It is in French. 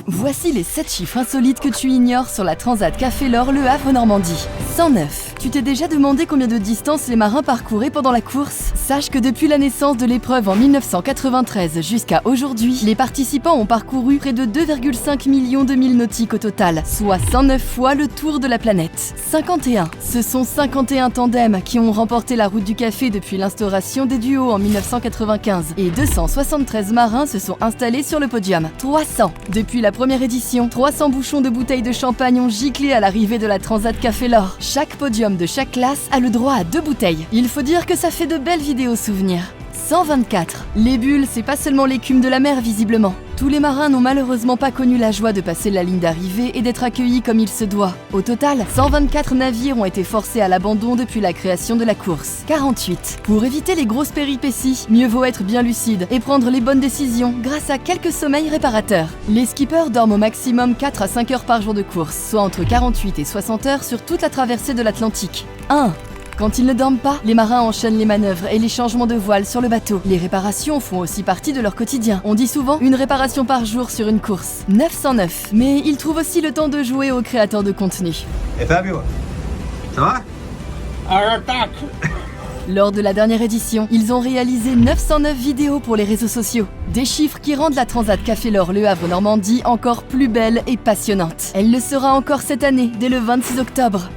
Voici les 7 chiffres insolites que tu ignores sur la Transat Café L'Or Le Havre Normandie. 109. Tu t'es déjà demandé combien de distance les marins parcouraient pendant la course? Sache que depuis la naissance de l'épreuve en 1993 jusqu'à aujourd'hui, les participants ont parcouru près de 2,5 millions de milles nautiques au total, soit 109 fois le tour de la planète. 51. Ce sont 51 tandems qui ont remporté la route du café depuis l'instauration des duos en 1995 et 273 marins se sont installés sur le podium. 300. Depuis la première édition, 300 bouchons de bouteilles de champagne ont giclé à l'arrivée de la Transat Café L'Or. Chaque podium de chaque classe a le droit à 2 bouteilles. Il faut dire que ça fait de belles vidéos souvenirs. 124. Les bulles, c'est pas seulement l'écume de la mer visiblement. Tous les marins n'ont malheureusement pas connu la joie de passer la ligne d'arrivée et d'être accueillis comme il se doit. Au total, 124 navires ont été forcés à l'abandon depuis la création de la course. 48. Pour éviter les grosses péripéties, mieux vaut être bien lucide et prendre les bonnes décisions grâce à quelques sommeils réparateurs. Les skippers dorment au maximum 4 à 5 heures par jour de course, soit entre 48 et 60 heures sur toute la traversée de l'Atlantique. 1. Quand ils ne dorment pas, les marins enchaînent les manœuvres et les changements de voile sur le bateau. Les réparations font aussi partie de leur quotidien. On dit souvent une réparation par jour sur une course. 909. Mais ils trouvent aussi le temps de jouer aux créateurs de contenu. Et Fabio, ça va? À l'attaque! Lors de la dernière édition, ils ont réalisé 909 vidéos pour les réseaux sociaux. Des chiffres qui rendent la Transat Café L'Or Le Havre Normandie encore plus belle et passionnante. Elle le sera encore cette année, dès le 26 octobre.